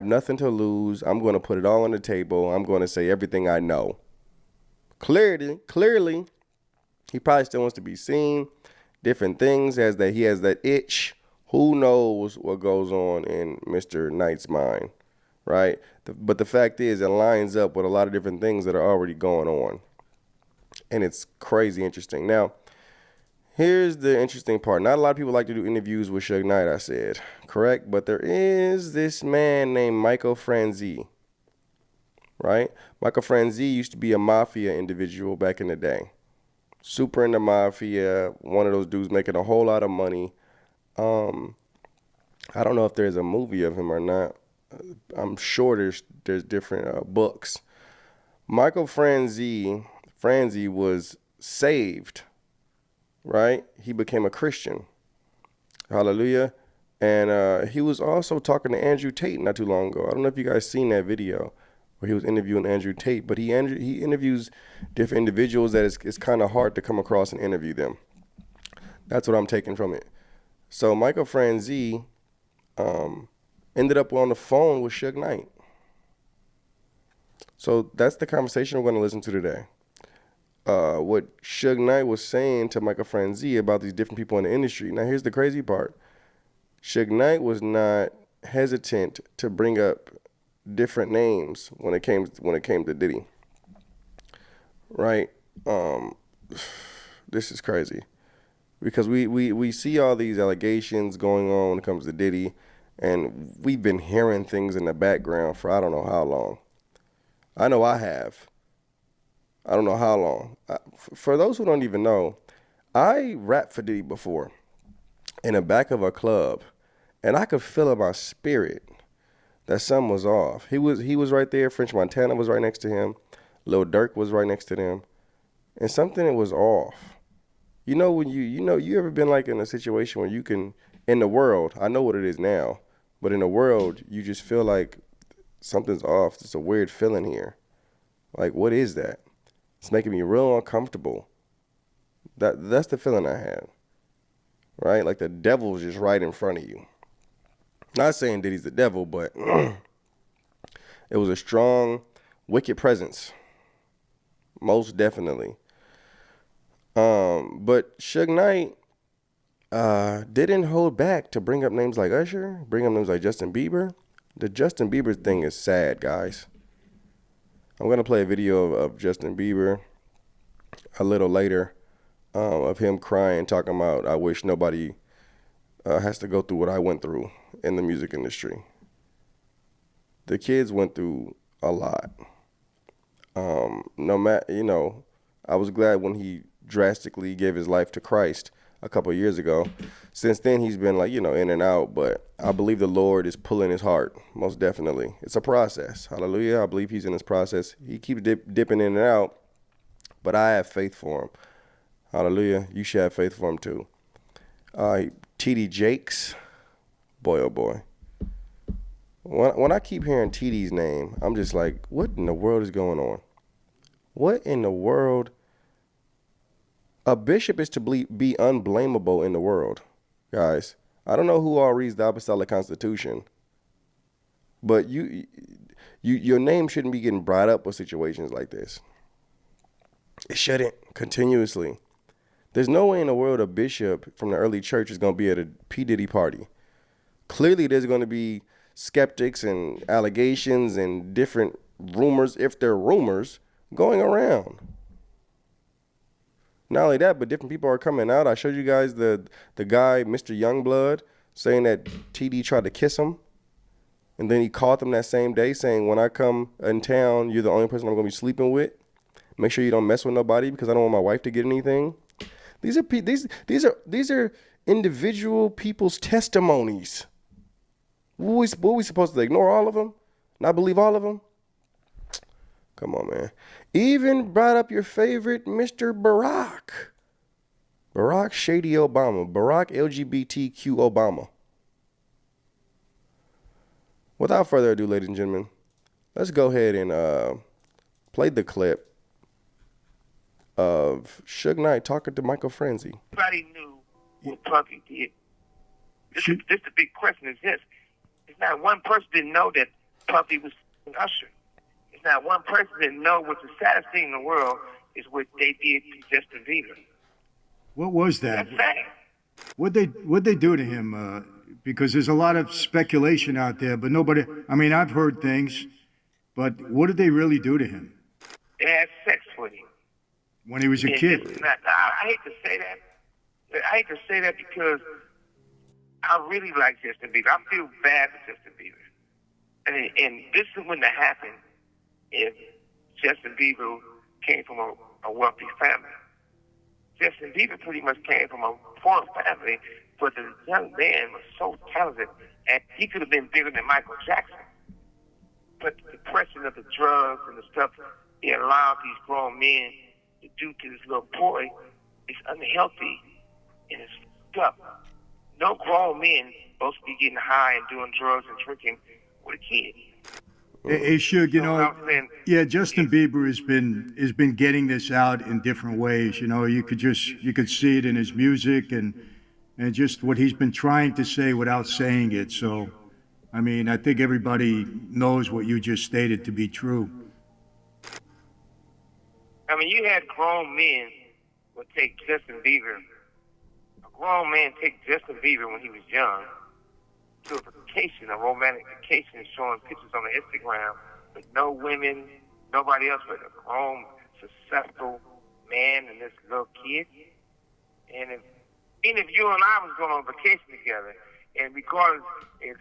nothing to lose. I'm going to put it all on the table. I'm going to say everything I know. Clearly, he probably still wants to be seen. Different things as that he has that itch. Who knows what goes on in Mr. Knight's mind, right? But the fact is, it lines up with a lot of different things that are already going on, and it's crazy interesting. Now, here's the interesting part. Not a lot of people like to do interviews with Suge Knight, I said. Correct? But there is this man named Michael Franzese, right? Michael Franzese used to be a mafia individual back in the day. Super into mafia, one of those dudes making a whole lot of money. I don't know if there's a movie of him or not. I'm sure there's different books. Michael Franzese was saved, right? He became a Christian. Hallelujah. And he was also talking to Andrew Tate not too long ago. I don't know if you guys seen that video where he was interviewing Andrew Tate, but he interviews different individuals that it's kind of hard to come across and interview them. That's what I'm taking from it. So Michael Franzese ended up on the phone with Suge Knight. So that's the conversation we're going to listen to today. What Suge Knight was saying to Michael Franzese about these different people in the industry. Now, here's the crazy part. Suge Knight was not hesitant to bring up different names when it came to Diddy. Right? This is crazy. Because we see all these allegations going on when it comes to Diddy, and we've been hearing things in the background for I don't know how long. I know I have. I don't know how long. For those who don't even know, I rapped for Diddy before in the back of a club, and I could feel in my spirit that something was off. He was right there. French Montana was right next to him. Lil Durk was right next to them, and something was off. You know when you ever been like in a situation where you can in the world, I know what it is now, but in the world you just feel like something's off. It's a weird feeling here. Like, what is that? It's making me real uncomfortable. That's the feeling I had. Right? Like the devil's just right in front of you. Not saying Diddy's the devil, but it was a strong, wicked presence. Most definitely. But Suge Knight didn't hold back to bring up names like Usher, bring up names like Justin Bieber. The Justin Bieber thing is sad, guys. I'm going to play a video of Justin Bieber a little later of him crying, talking about, I wish nobody has to go through what I went through in the music industry. The kids went through a lot. I was glad when he drastically gave his life to Christ a couple of years ago. Since then, he's been like, in and out, but I believe the Lord is pulling his heart, most definitely. It's a process. Hallelujah. I believe he's in his process. He keeps dipping in and out, but I have faith for him. Hallelujah. You should have faith for him too. TD Jakes, boy, oh boy. When I keep hearing TD's name, I'm just like, what in the world is going on? What in the world? A bishop is to be unblameable in the world, guys. I don't know who all reads the Apostolic Constitution, but your name shouldn't be getting brought up with situations like this. It shouldn't continuously. There's no way in the world a bishop from the early church is going to be at a P. Diddy party. Clearly, there's going to be skeptics and allegations and different rumors, if they're rumors, going around. Not only that, but different people are coming out. I showed you guys the guy, Mr. Youngblood, saying that TD tried to kiss him. And then he called them that same day saying, when I come in town, you're the only person I'm going to be sleeping with. Make sure you don't mess with nobody because I don't want my wife to get anything. These are individual people's testimonies. What we supposed to ignore all of them? Not believe all of them? Come on, man. Even brought up your favorite Mr. Barack. Barack Shady Obama. Barack LGBTQ Obama. Without further ado, ladies and gentlemen, let's go ahead and play the clip of Suge Knight talking to Michael Franzese. Everybody knew what Puffy did. This is the big question is this. It's not one person didn't know that Puffy was Usher. It's not one person that know what the saddest thing in the world is what they did to Justin Bieber. What was that? That's sad. What'd they do to him? Because there's a lot of speculation out there, but nobody. I mean, I've heard things, but what did they really do to him They had sex with him. when he was a And kid? this is not, I hate to say that. I hate to say that because I really like Justin Bieber. I feel bad for Justin Bieber. And this wouldn't have happened if Justin Bieber came from a wealthy family. Justin Bieber pretty much came from a poor family, but the young man was so talented, and he could have been bigger than Michael Jackson. But the depression of the drugs and the stuff he allowed these grown men to do to this little boy is unhealthy and it's fucked up. No grown men supposed to be getting high and doing drugs and drinking with a kid. Hey, Suge, you So know, what I'm saying, yeah, Justin Bieber has been getting this out in different ways. You know, you could see it in his music and just what he's been trying to say without saying it. So, I mean, I think everybody knows what you just stated to be true. I mean, you had grown men would take Justin Bieber. A grown man take Justin Bieber when he was young to a vacation, a romantic vacation, showing pictures on the Instagram with no women, nobody else but a grown, successful man and this little kid. And even if you and I was going on vacation together, and regardless if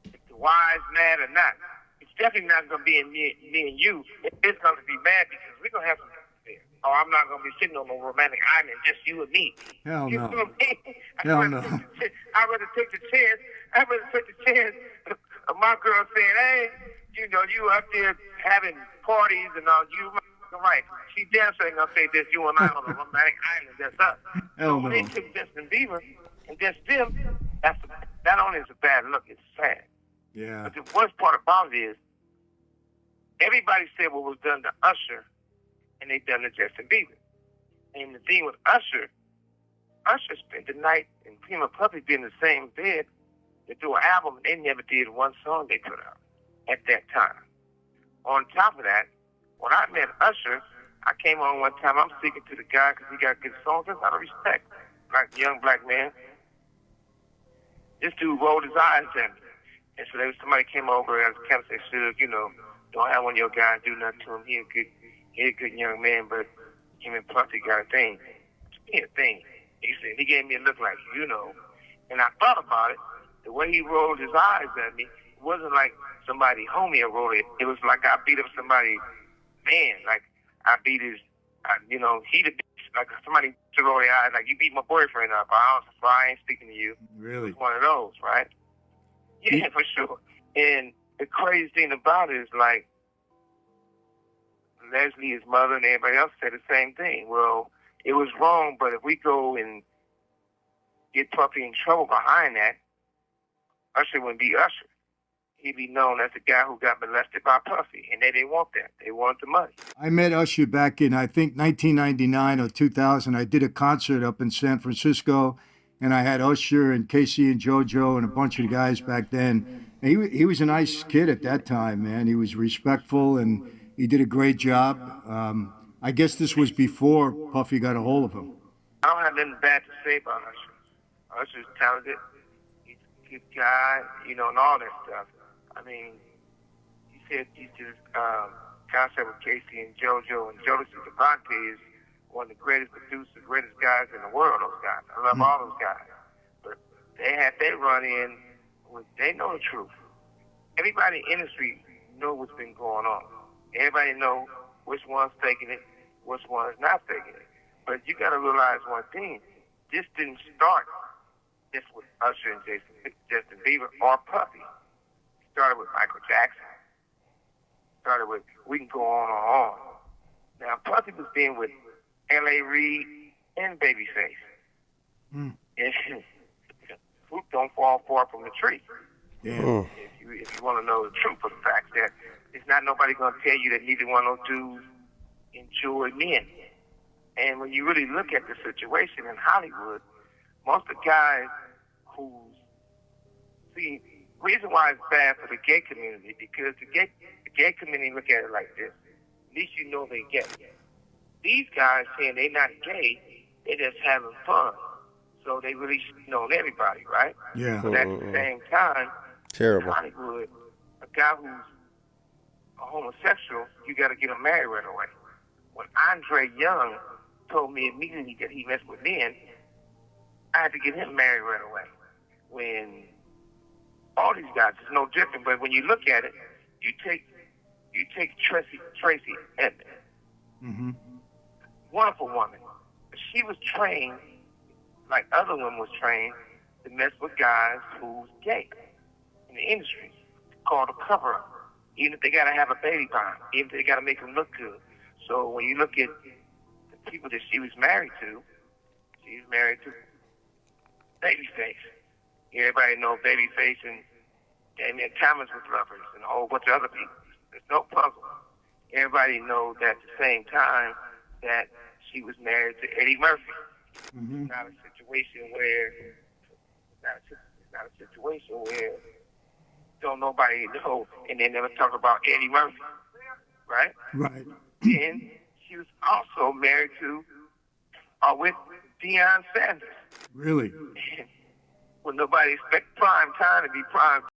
the wives mad or not, it's definitely not going to be in me and you. It's going to be mad because we're going to have some there. Oh, I'm not going to be sitting on a romantic island, just you and me. Hell You no. know what I mean? Hell no. I'd rather take the chance. I'd rather take the chance of my girl saying, hey, you know, you up there having parties and all. You right. She damn sure ain't going to say this, you and I on a romantic island. That's us. Hell So when no. they took Justin Bieber and just them, that only is a bad look. It's sad. Yeah. But the worst part about it is everybody said what was done to Usher, and they done to Justin Bieber. And the thing with Usher spent the night and him and Puffy being in the same bed to do an album, and they never did one song they put out at that time. On top of that, when I met Usher, I came on one time, I'm speaking to the guy because he got good songs. That's out of respect. Like a young black man. This dude rolled his eyes at me. And so there was somebody came over and kind of said, Suge, you know, don't have one of your guys do nothing to him. He a good young man, but him and Puffy got a thing. He had a thing. He said, he gave me a look like, you know. And I thought about it. The way he rolled his eyes at me, it wasn't like somebody homie rolled it. It was like I beat up somebody, man. Like I beat his, you know, he the bitch. Like somebody to roll their eyes, like you beat my boyfriend up. I ain't speaking to you. Really? It's one of those, right? Yeah, for sure. And the crazy thing about it is like Leslie, his mother, and everybody else said the same thing. Well, it was wrong, but if we go and get Puffy in trouble behind that, Usher wouldn't be Usher. He'd be known as the guy who got molested by Puffy, and they didn't want that. They wanted the money. I met Usher back in, I think, 1999 or 2000. I did a concert up in San Francisco, and I had Usher and Casey and JoJo and a bunch of guys back then. And he was a nice kid at that time, man. He was respectful, and he did a great job. I guess this was before Puffy got a hold of him. I don't have nothing bad to say about Usher. Usher's talented. He's a good guy, you know, and all that stuff. I mean, he said he did concert with Casey and JoJo, and Jodeci Devante is one of the greatest producers, greatest guys in the world, those guys. I love all those guys. But they had their run in, they know the truth. Everybody in the industry know what's been going on. Everybody know which one's faking it, which one's not faking it. But you got to realize one thing. This didn't start just with Usher and Justin Bieber or Puffy. It started with Michael Jackson. Started with, we can go on and on. Now, Puffy was being with L.A. Reid and Babyface. And fruit don't fall far from the tree. Yeah. If you want to know the truth of the fact that it's not nobody going to tell you that neither one of those dudes enjoy men. And when you really look at the situation in Hollywood, most of the guys who see reason why it's bad for the gay community, because the gay community look at it like this. At least you know they're gay. These guys saying they're not gay, they're just having fun. So they really shitting on everybody, right? Yeah. But at the same time, Terrible. Hollywood, a guy who's a homosexual, you got to get him married right away. When Andre Young told me immediately that he messed with men, I had to get him married right away. When all these guys, it's no different, but when you look at it, you take Tracy Edmonds, Mm-hmm. wonderful woman. But she was trained, like other women was trained, to mess with guys who's gay in the industry, called a cover-up. Even if they got to have a baby bomb, even if they got to make them look good. So when you look at the people that she was married to Babyface. Everybody know Babyface and Damian Thomas was lovers and a whole bunch of other people. There's no puzzle. Everybody knows at the same time that she was married to Eddie Murphy. Mm-hmm. It's not a situation where don't nobody know and they never talk about Eddie Murphy, right? Right. And she was also married to with Deion Sanders. Really? When nobody expect prime time to be prime